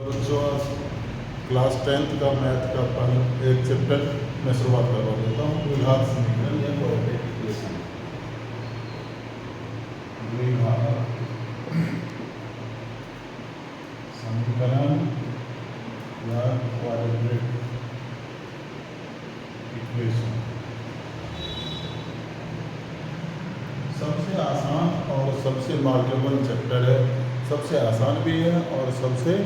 बच्चों, class 10th का math का एक चैप्टर मैं शुरुआत करवा देता हूँ। द्विघात समीकरण या क्वाड्रेटिक इक्वेशन। द्विघात समीकरण या क्वाड्रेटिक इक्वेशन सबसे आसान और सबसे मार्केबल चैप्टर है। सबसे आसान भी है और सबसे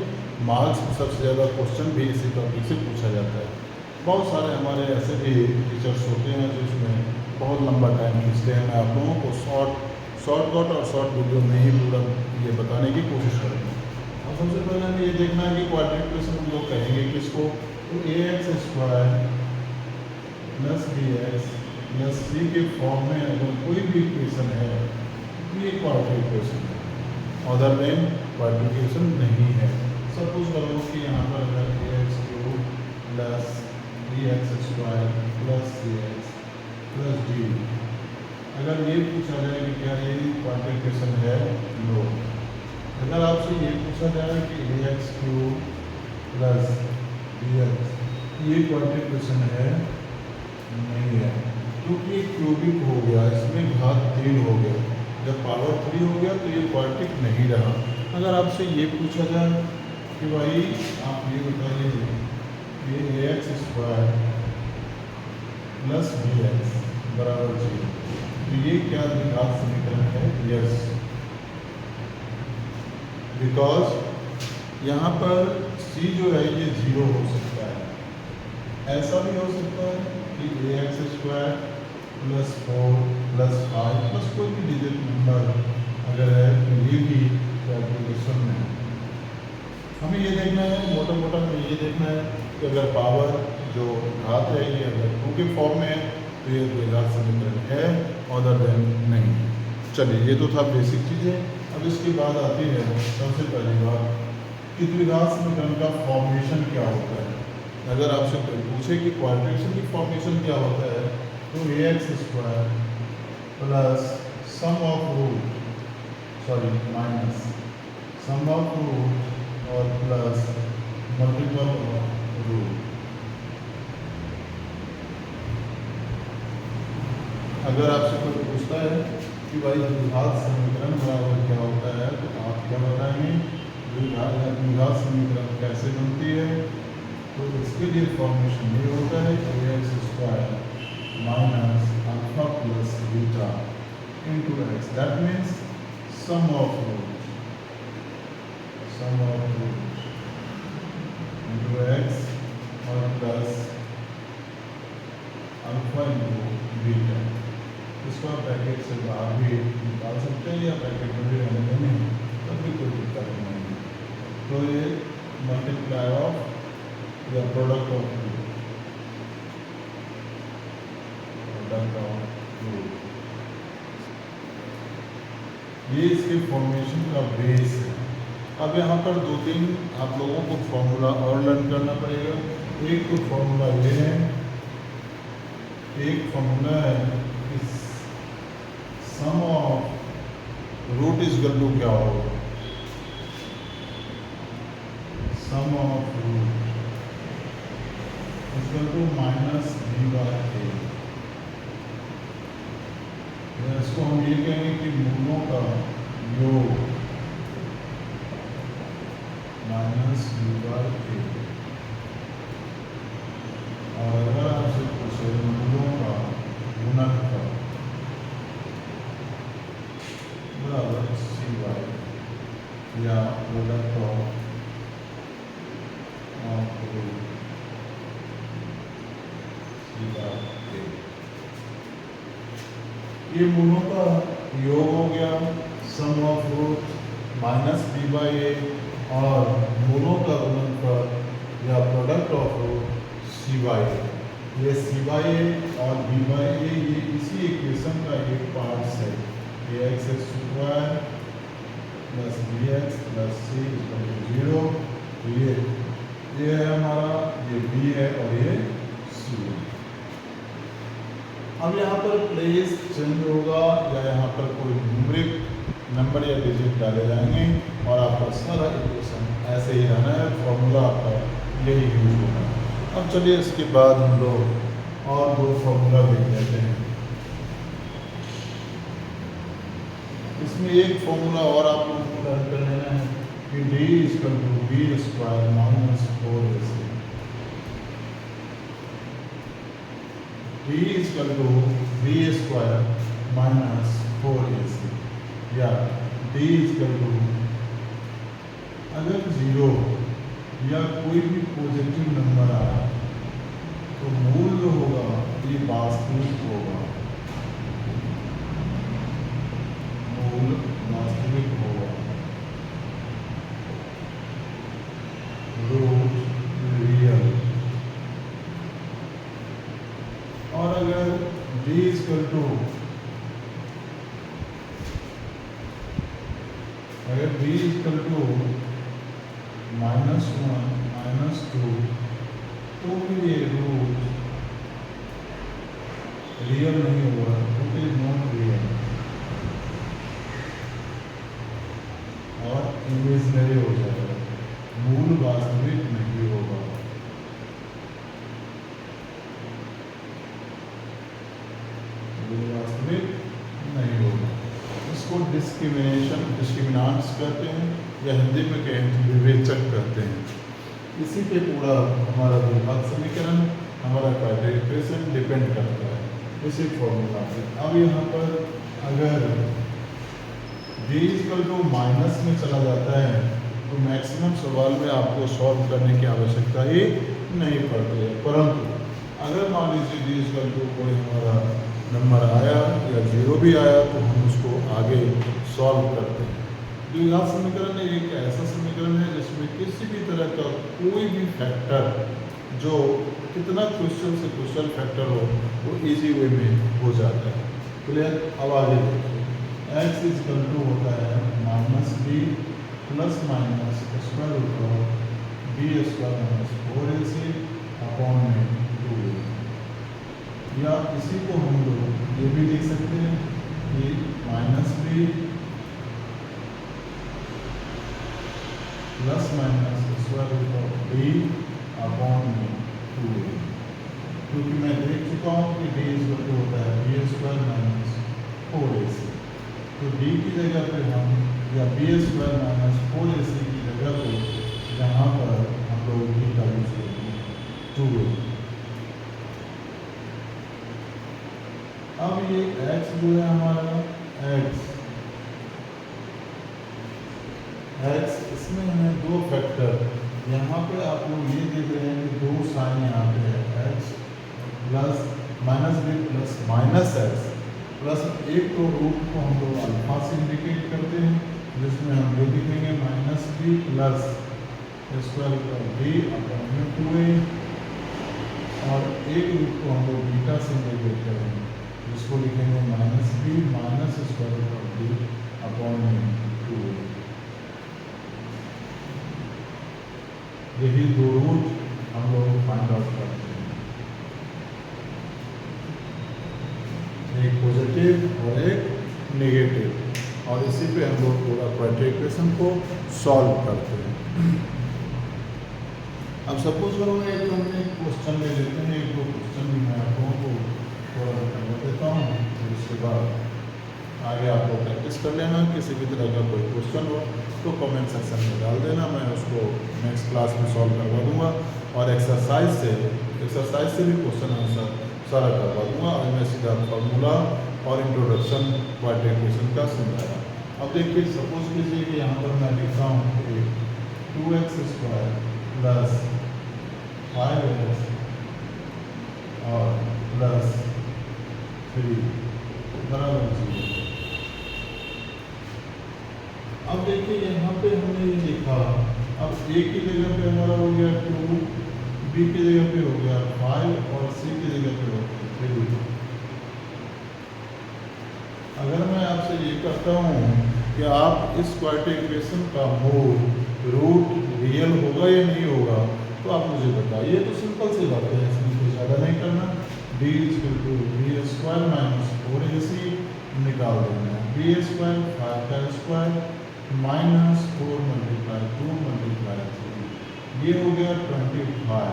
ज़्यादा क्वेश्चन भी इसी टॉपिक से पूछा जाता है। बहुत सारे हमारे ऐसे भी टीचर्स होते हैं जिसमें बहुत लंबा टाइम खींचते हैं। मैं आप लोगों को शॉर्टकट और शॉर्ट वीडियो में ही पूरा ये बताने की कोशिश करूँगा। और सबसे पहले हमें ये देखना है कि क्वाड्रेटिक इक्वेशन हम लोग कहेंगे किसको, तो ax² plus bx plus c के फॉर्म में अगर कोई भी इक्वेशन है तो ये क्वाड्रेटिक इक्वेशन है, अदर देन क्वाड्रेटिक इक्वेशन नहीं है। सपोज करो कि यहाँ पर अगर ax³ plus bx² plus cx plus d, अगर ये पूछा जाए कि क्या ये क्वाड्रेटिक इक्वेशन है, नो। अगर आपसे ये पूछा जाए कि ax³ प्लस bx ये क्वाड्रेटिक इक्वेशन है, नहीं है, क्योंकि ये क्यूबिक हो गया, इसमें घात 3 हो गया। जब पावर 3 हो गया तो ये क्वाड्रेटिक नहीं रहा। अगर आपसे ये पूछा जाए कि भाई आप ये बताइए ये ax² प्लस bx बराबर 0, तो ये क्या द्विघात समीकरण है? यस, बिकॉज यहाँ पर c जो है ये 0 हो सकता है। ऐसा भी हो सकता है कि ax² प्लस 4 प्लस 5 प्लस कोई भी डिजिट नंबर अगर है तो ये भी कैलकुलेशन में है। हमें ये देखना है, मोटा मोटा हमें ये देखना है कि अगर पावर जो घात है ये अगर 2 के फॉर्म में है तो ये द्विघात समीकरण है, अदर देन नहीं। चलिए, ये तो था बेसिक चीज़ें। अब इसके बाद आती है सबसे पहली बात कि द्विघात समीकरण का फॉर्मेशन क्या होता है। अगर आपसे कोई पूछे कि क्वाड्रेटिक की फॉर्मेशन क्या होता है, तो ax² plus sum of root minus sum of root और प्लस मल्टीपल ऑफ रूट। अगर आपसे कोई पूछता है कि भाई द्विघात समीकरण बराबर क्या होता है, तो आप क्या बताएंगे? द्विघात समीकरण कैसे बनती है? तो इसके लिए फॉर्मेशन ये होता है कि ax² minus alpha plus beta into X, that means sum of root into X और प्लस अल्फा इंटू बीटा। इसको आप ब्रैकेट से बाहर भी निकाल सकते हैं या ब्रैकेट में भी रहने देंगे, तब भी कोई दिक्कत नहीं है। तो ये मल्टीप्लाई ऑफ या प्रोडक्ट ऑफ ये इसके फॉर्मेशन का बेस है। अब यहाँ पर 2-3 आप लोगों को फॉर्मूला और लर्न करना पड़ेगा। एक तो फॉर्मूला ये है, एक फॉर्मूला है कि sum of root is equal to क्या होगा? Sum of root is equal to minus b/a। इसको हम ये कहेंगे कि मूलों का योग माइनस b/a। और अगर आपसे पूछे मूलों का गुणनफल बराबर c/, या प्रोडक्ट ऑफ रूट c/a। ये मूलों का योग हो गया, सम ऑफ रूट माइनस b/a, और मूलों का गुणनफल या प्रोडक्ट ऑफ रूट c/a। ये c/a और b/a ये इसी इक्वेशन का एक पार्ट है। ax² plus bx plus c equal to 0। ये है हमारा, ये b है और ये c है। अब यहाँ पर प्लेस चेंज होगा या यहाँ पर कोई न्यूमरिक नंबर या डिजिट डाले जाएंगे और आपका सारा इक्वेशन ऐसे ही रहना है, फॉर्मूला आपका यही यूज होना है। अब चलिए इसके बाद हम लोग और दो फॉर्मूला देख लेते हैं। इसमें एक फॉर्मूला और आप लोगों को लर्न कर लेना है कि D equal to B square minus 4ac, D equal to B square minus 4ac, या डी इक्वल टू अगर 0 या कोई भी पॉजिटिव नंबर आया तो मूल जो होगा ये वास्तविक होगा, मूल वास्तविक होगा, रूट रियल। और अगर d इक्वल टू -1 -2 तो भी ये रूट रियल नहीं होगा, रूट इज नॉट रियल और इमेजिनरी हो जाएगा, मूल वास्तविक नहीं होगा। मूल वास्तविक नहीं होगा। इसको डिस्क्रिमिनेंट्स कहते हैं, या हिंदी में कहें तो विवेचक कहते हैं। इसी पे पूरा हमारा द्विघात समीकरण, हमारा क्राइटेरिया इक्वेशन डिपेंड करता है इसी फॉर्मूला से। अब यहाँ पर अगर d इक्वल टू माइनस में चला जाता है तो मैक्सिमम सवाल में आपको सॉल्व करने की आवश्यकता ही नहीं पड़ती है, परंतु अगर मान लीजिए d इक्वल टू कोई हमारा नंबर आया या 0 भी आया तो हम उसको आगे सॉल्व करते हैं। द्विघात समीकरण एक ऐसा समीकरण है जिसमें किसी भी तरह का कोई भी फैक्टर जो कितना क्वेश्चन से क्वेश्चन फैक्टर हो वो इजी वे में हो जाता है। क्लियर? अब आगे देखिए, x इक्वल टू होता है -b plus minus square root of b square minus 4ac upon में 2a, या इसी को हम लोग ये भी लिख सकते हैं कि -b plus minus square root of b upon में 2a, क्योंकि मैं देख चुका हूँ कि d इक्वल टू होता है b स्क्वायर माइनस 4ac, तो d की जगह पे हम या b स्क्वायर माइनस 4ac की जगह पे यहाँ पर हम लोग d का यूज करेंगे 2a। अब ये x जो है हमारा x इसमें हमें दो फैक्टर, यहाँ पे आप लोग ये देख रहे हैं कि दो साइन यहाँ पे है x plus -b plus -x plus एक तो रूट को हम लोग अल्फा से इंडिकेट करते हैं, जिसमें हम ये लिखेंगे -b plus square root of b upon में 2a, और एक रूट को हम लोग बीटा से इंडिकेट करेंगे जिसको लिखेंगे -b minus square root of b upon में 2a। यही दो रूट हम लोग फाइंड आउट करते हैं, एक पॉजिटिव और एक नेगेटिव, और इसी पे हम लोग पूरा क्वाड्रेटिक इक्वेशन को सॉल्व करते हैं। अब सपोज करो एक हमने क्वेश्चन ले लेते हैं, एक दो क्वेश्चन भी मैं आप लोगों को थोड़ा करवा देता हूँ, फिर उसके बाद आगे आप लोग प्रैक्टिस कर लेना। किसी भी तरह का कोई क्वेश्चन हो तो कमेंट सेक्शन में डाल देना, मैं उसको नेक्स्ट क्लास में सॉल्व करवा दूंगा, और एक्सरसाइज से भी क्वेश्चन आंसर सारा करवा दूंगा। और मैं सीधा फार्मूला और इंट्रोडक्शन क्वाड्रेटिक इक्वेशन का समझाया। अब देखिए, सपोज कीजिए कि यहाँ पर मैं लिखता हूँ कि 2x स्क्वायर प्लस 5x और प्लस 3 बराबर 0। अब देखिए यहाँ पे हमने ये लिखा, अब a की जगह पे हमारा हो गया 2, b की जगह पे हो गया 5 और c की जगह पे हो गया 3। अगर मैं आपसे ये करता हूँ कि आप इस क्वाड्रेटिक इक्वेशन का मूल रूट रियल होगा या नहीं होगा, तो आप मुझे बताइए। तो सिंपल सी बात है, इसमें कुछ ज़्यादा नहीं करना, d equal to b square minus 4ac निकाल देना है। b स्क्वायर 5 का स्क्वायर माइनस 4 मल्टीप्लाई 2 मल्टीप्लाई 3, ये हो गया 25,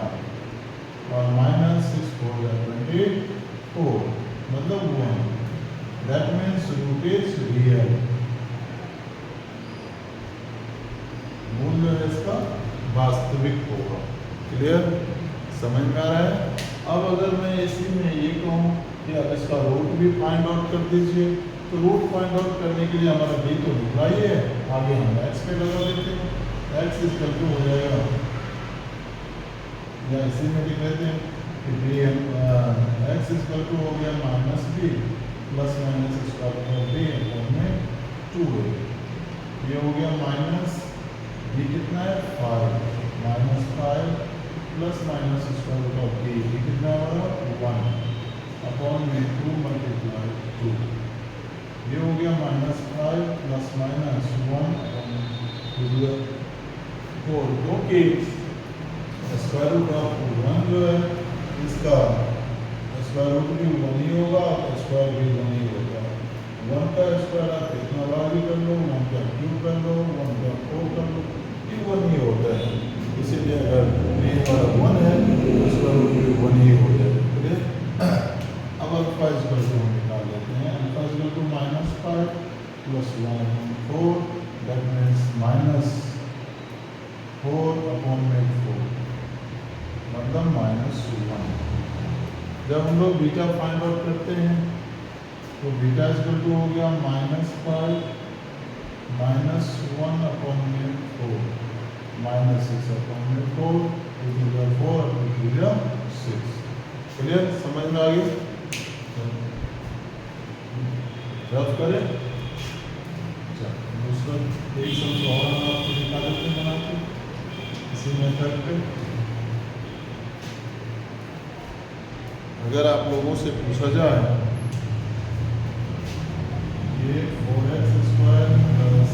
और माइनस 6 हो गया 24, मतलब 1। That means root is real, मूल जो है इसका वास्तविक होगा। क्लियर, समझ में आ रहा है? अब अगर मैं इसी में ये कहूँ कि अब इसका रूट भी फाइंड आउट कर दीजिए, तो रूट फाइंड आउट करने के लिए हमारा b तो निकला ही है, आगे हम x पे लगा देते हैं, x इक्वल टू हो जाएगा, या इसी में लिख लेते हैं कि x इक्वल टू हो गया minus b plus minus square root b upon में 2a, ये हो गया माइनस b कितना है 5, minus 5 plus minus square root of b, ये कितना है हमारा 1 अपॉन में 2 मल्टीप्लाई 2, ये हो गया माइनस 5 प्लस माइनस 1 4, क्योंकि स्क्वायर रूट ऑफ 1 जो है इसका स्क्वायर रूट भी 1 ही होगा और स्क्वायर भी 1 ही होगा। 1 का स्क्वायर आप कितना बार भी कर लो, 1 का क्यूब कर लो, 1 का 4 कर लो, ये 1 ही होता है। इसीलिए अगर ये हमारा 1 है तो स्क्वायर रूट भी 1 ही हो जाएगा। अब अल्फा इक्वल टू हम निकाल लेते हैं, alpha equal to minus 5 plus 1 4, that means minus 4 upon में 4, मतलब माइनस 1। जब हम लोग बीटा फाइंड आउट करते हैं तो बीटा इक्वल टू हो गया माइनस 5 माइनस 1 अपॉन में 4 माइनस 6 अपॉन में 4, 4 अपॉन 6। क्लियर, समझ में आ गई? रफ करें, दूसरा एक शब्द और हम आपको दिखा देते हैं बना के इसी मेथड पे। अगर आप लोगों से पूछा जाए ये 4x स्क्वायर प्लस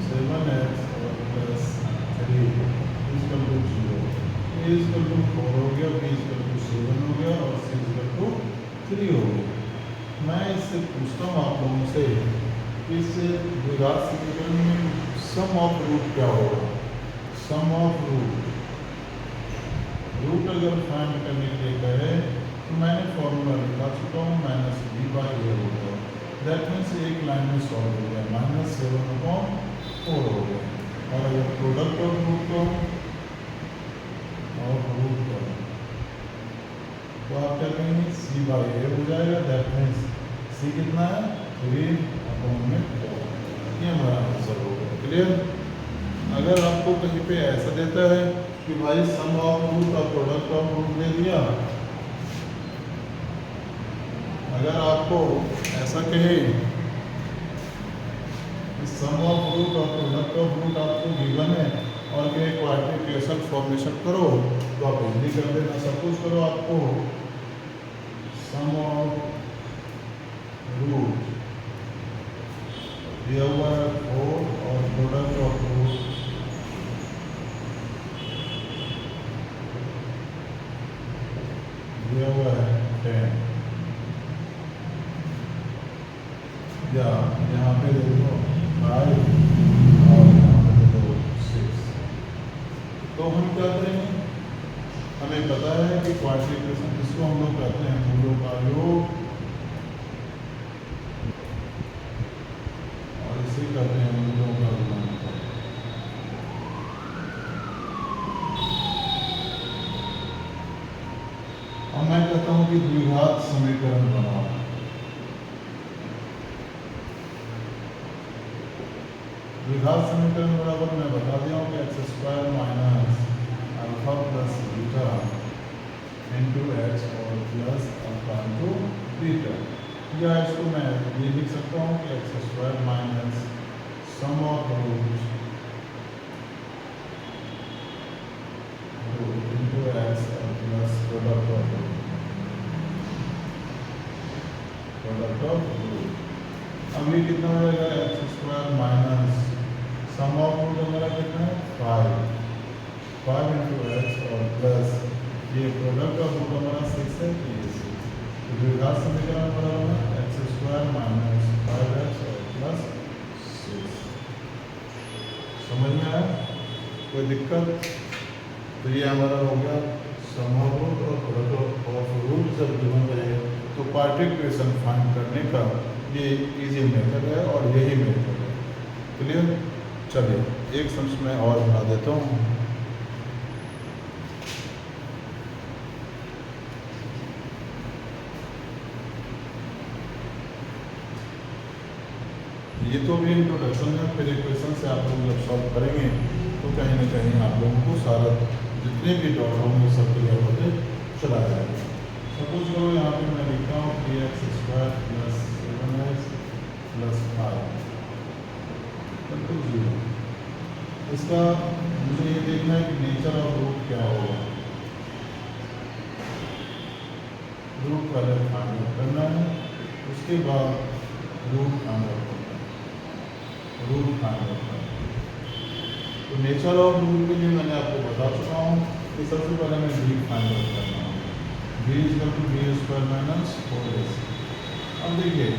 7x और plus 3 equal to 0, a equal to 4 हो गया, b इक्वल टू 7 हो गया और c इक्वल टू 3 हो गया। मैं इससे पूछता हूँ आप लोगों से, इस द्विघात समीकरण में सम ऑफ रूट क्या होगा? सम ऑफ रूट अगर फाइंड करने के लिए कहे तो मैंने फॉर्मूला लिखा चुका हूँ, माइनस b बाई ए हो गया, दैट मीन्स एक लाइन में सॉल्व हो गया, माइनस 7 अपॉन 4 हो गया। और अगर प्रोडक्ट ऑफ रूट को तो आप क्या कहेंगे, c बाई ए हो जाएगा, दैट मीन्स c कितना है 3 अपॉन में 4, ये हमारा आंसर होगा। क्लियर? अगर आपको कहीं पे ऐसा देता है कि भाई सम ऑफ रूट और प्रोडक्ट ऑफ रूट दे दिया, अगर आपको ऐसा कहे कि सम ऑफ रूट और प्रोडक्ट ऑफ रूट आपको गिवन है और कि क्वाड्रिप्लेशन फॉर्मेशन करो, तो आप इजली कर देना। सपोज करो आपको सम ऑफ रूट दिया हुआ है 4 और प्रोडक्ट ऑफ रूट दिया हुआ है 10, या यहाँ पे देखो 5 और यहाँ पे देखो 6, तो हम क्या करेंगे, हमें पता है कि क्वाड्रिप्लेशन जिसको हम लोग कहते हैं मूलों का योग, और इसे कहते हैं मूलों का गुणनफल। और मैं कहता हूँ कि द्विघात समीकरण बनाओ। द्विघात समीकरण बराबर मैं बता दिया हूँ कि X square minus alpha plus beta into X और प्लस अल्फा इंटू बीटा, या इसको मैं ये लिख सकता हूँ कि X square minus sum of root into X और प्लस प्रोडक्ट ऑफ रूट अब ये कितना हो जाएगा, X square minus sum of root हमारा कितना है 5 इंटू एक्स और प्लस ये प्रोडक्ट ऑफ रूट हमारा 6 है, तो द्विघात समीकरण बराबर है एक्स स्क्वायर माइनस 5x और प्लस समझ में आया? कोई दिक्कत? तो ये हमारा हो गया सम ऑफ रूट और प्रोडक्ट ऑफ रूट जब गिवन रहे तो क्वाड्रेटिक इक्वेशन फाइंड करने का ये इजी मेथड है और यही मेथड है। क्लियर? चलिए एक समझ में और बना देता हूँ। ये तो भी इंट्रोडक्शन है, फिर इक्वेशन से आप लोग जब सॉल्व करेंगे तो कहीं ना कहीं आप लोगों को सारा जितने भी डॉट होंगे सब क्लियर होते चला जाएगा। सपोज करो यहाँ पे मैं लिखता हूँ 3x² + 7x + 5 = 0। इसका मुझे ये देखना है कि नेचर ऑफ रूट क्या होगा। रूट पहले फाइंड आउट करना है, उसके बाद रूट फाइंड आउट करना है। रूट फाइंड आउट करना है तो नेचर ऑफ रूट के लिए मैंने आपको बता चुका हूँ कि सबसे पहले मैं b फाइंड आउट करना हूँ। b = b² - 4ac। अब देखिए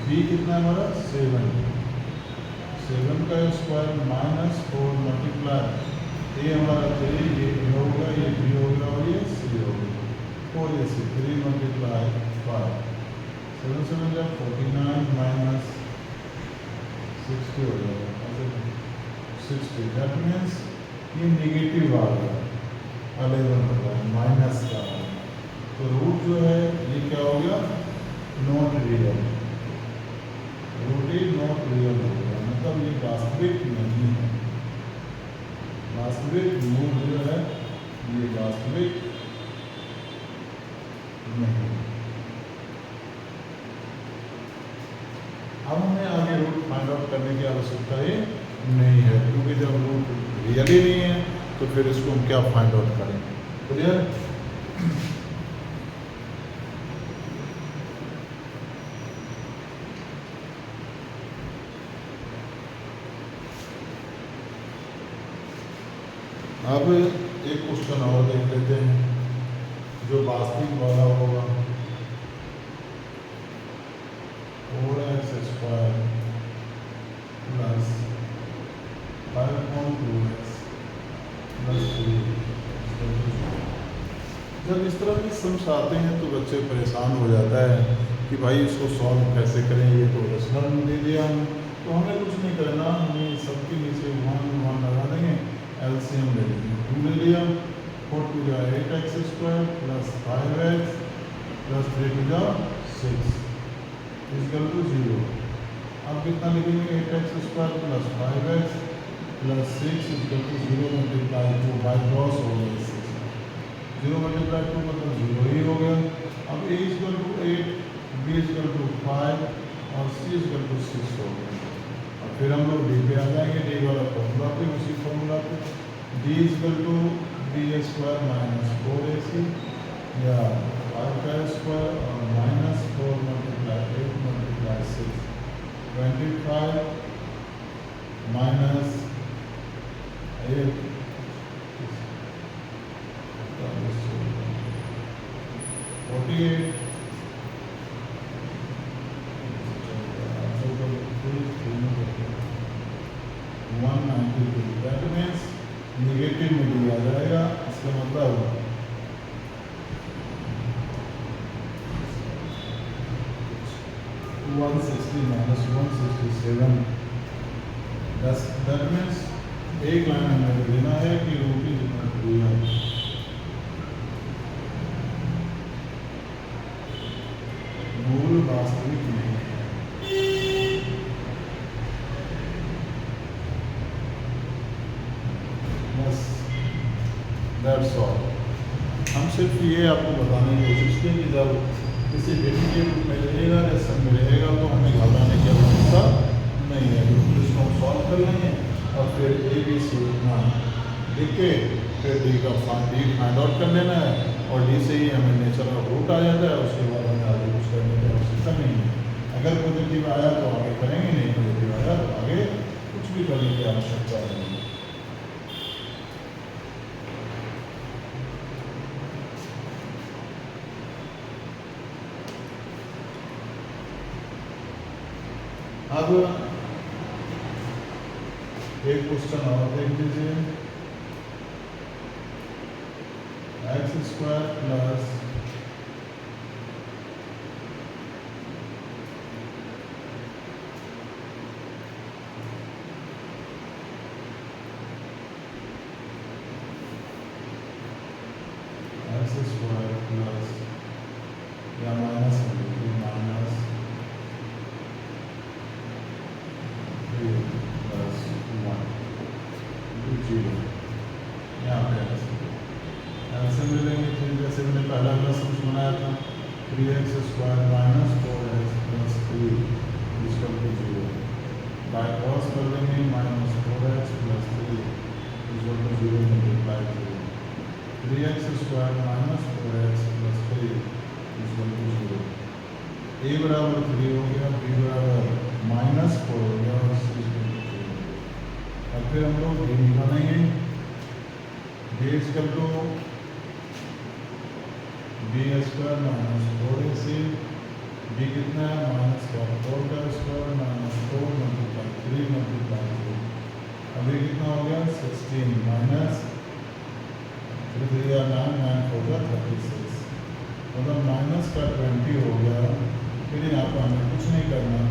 b कितना है हमारा 7 का स्क्वायर -4 मल्टीप्लाई ये हमारा 3, ये a होगा, ये b होगा और ये c होगा। 4ac 3 × 5 7 7 जब 49 - 60 हो जाएगा। 60 दैट मीन्स ये निगेटिव आ गया, 11 हो गया, माइनस का आ गया। तो रूट जो है ये क्या हो गया? Not real. रूट ही नॉट रियल हो गया, मतलब ये वास्तविक नहीं है। वास्तविक मूल जो है ये वास्तविक नहीं। अब हमें आगे रूट फाइंड आउट करने की आवश्यकता ही नहीं है, क्योंकि जब रूट रियल ही नहीं है तो फिर इसको हम क्या फाइंड आउट करेंगे। क्लियर? अब एक क्वेश्चन और देख लेते हैं जो वास्तविक वाला होगा। 4x² + 5.2x + 3। जब इस तरह के सम्स आते हैं तो बच्चे परेशान हो जाता है कि भाई इसको सॉल्व कैसे करें, ये तो रेशनल दे दिया हमें। तो हमें कुछ नहीं करना, हमें सबके नीचे 1 1 लगा देंगे, एलसीएम ले लेंगे। 2 ले लिया, 4 × 2 = 8x² + 5x + 3 × 6 = 0। अब कितना लिखेंगे? 8x² + 5x + 6 = 0 × 2 बाय क्रॉस हो गया 6। 0 × 2 मतलब 0 ही हो गया। अब a = 8, b = 5 और c = 6 हो गया। और फिर हम लोग d पे आ जाएंगे, d वाला फॉर्मूला पे, उसी फॉर्मूला पे d = b² - 4ac या 5² और -4 × 8 × 6 25 -8 48 192। दैट मीन्स निगेटिव में दिया जाएगा। इसका मतलब 160 - 167। दैट मीन्स एक लाइन हमें देना है कि रूट इज नॉट रियल। मूल वास्तविक नहीं है। बस दैट्स ऑल। हम सिर्फ ये आपको बताने की कोशिश की कि जब किसी डेफिनेटिव रूप में रहेगा या सब में रहेगा तो हमें घबराने की आवश्यकता नहीं है। बिल्कुल इसको हम सॉल्व कर लेंगे और फिर ए बी सी उतना लिख के फिर डी फाइंड आउट कर लेना है और डी से ही हमें नेचर ऑफ रूट आ जाता है। उसके बाद हमें आगे कुछ करने की आवश्यकता नहीं है। अगर पॉजिटिव आया तो आगे करेंगे, नहीं पॉजिटिव आया तो आगे कुछ भी करने की आवश्यकता नहीं है। अब एक क्वेश्चन और देख लीजिए, x² प्लस x² प्लस या माइनस माइनस 3 प्लस 1 0 यहाँ पे ऐसे मिलेंगे। फिर जैसे मैंने पहला वाला सम बनाया था 3x² minus 4x plus 3 equal to 0, by cross कर देंगे minus 4x plus 3 equal to 0 multiply 0, 3x² minus 4x plus 3 equal to 0, a बराबर 3 हो गया, b बराबर माइनस 4 हो गया और c इक्वल टू 0। और फिर हम लोग b निकालेंगे, b equal to b² minus 4ac, b कितना है माइनस 4 का स्क्वायर माइनस 4 मल्टीप्लाई 3 मल्टीप्लाई 2, अभी कितना हो गया 16 माइनस 3 या 9 9 4 का 36, मतलब माइनस का 20 हो गया। फिर यहाँ पर हमें कुछ नहीं करना,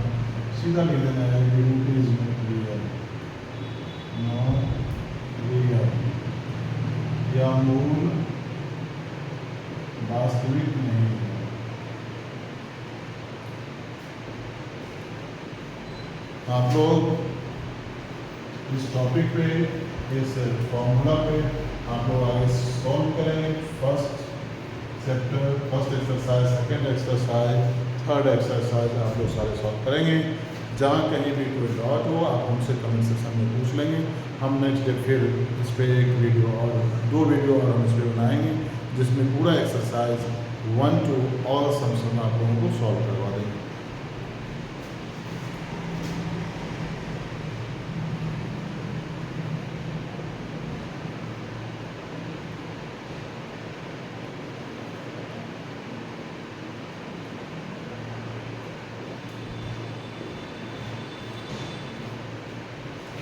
सीधा ले लेना है unit is real, no real या मूल वास्तविक नहीं है। आप लोग इस टॉपिक पे, इस फॉर्मूला पे आप लोग आगे सॉल्व करेंगे। First chapter, first exercise, second exercise, third exercise आप लोग सारे सॉल्व करेंगे। जहाँ कहीं भी कोई डाउट हो आप हमसे कमेंट सेक्शन में पूछ लेंगे। हम नेक्स्ट डे फिर इस पर एक वीडियो और 2 वीडियो और हम इस पर बनाएंगे, जिसमें पूरा एक्सरसाइज 1 to ऑल सम्स हम आप लोगों को सॉल्व करवा देंगे।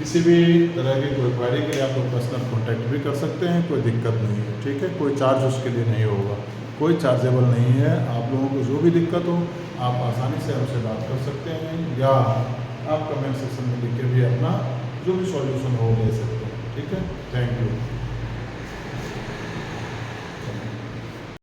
किसी भी तरह की कोई क्वेरी के लिए आप लोग पर्सनल कॉन्टैक्ट भी कर सकते हैं, कोई दिक्कत नहीं है, ठीक है। कोई चार्ज उसके लिए नहीं होगा, कोई चार्जेबल नहीं है। आप लोगों को जो भी दिक्कत हो आप आसानी से हमसे बात कर सकते हैं, या आप कमेंट सेक्शन में लिख के भी अपना जो भी सॉल्यूशन हो ले सकते हैं, ठीक है। Thank you.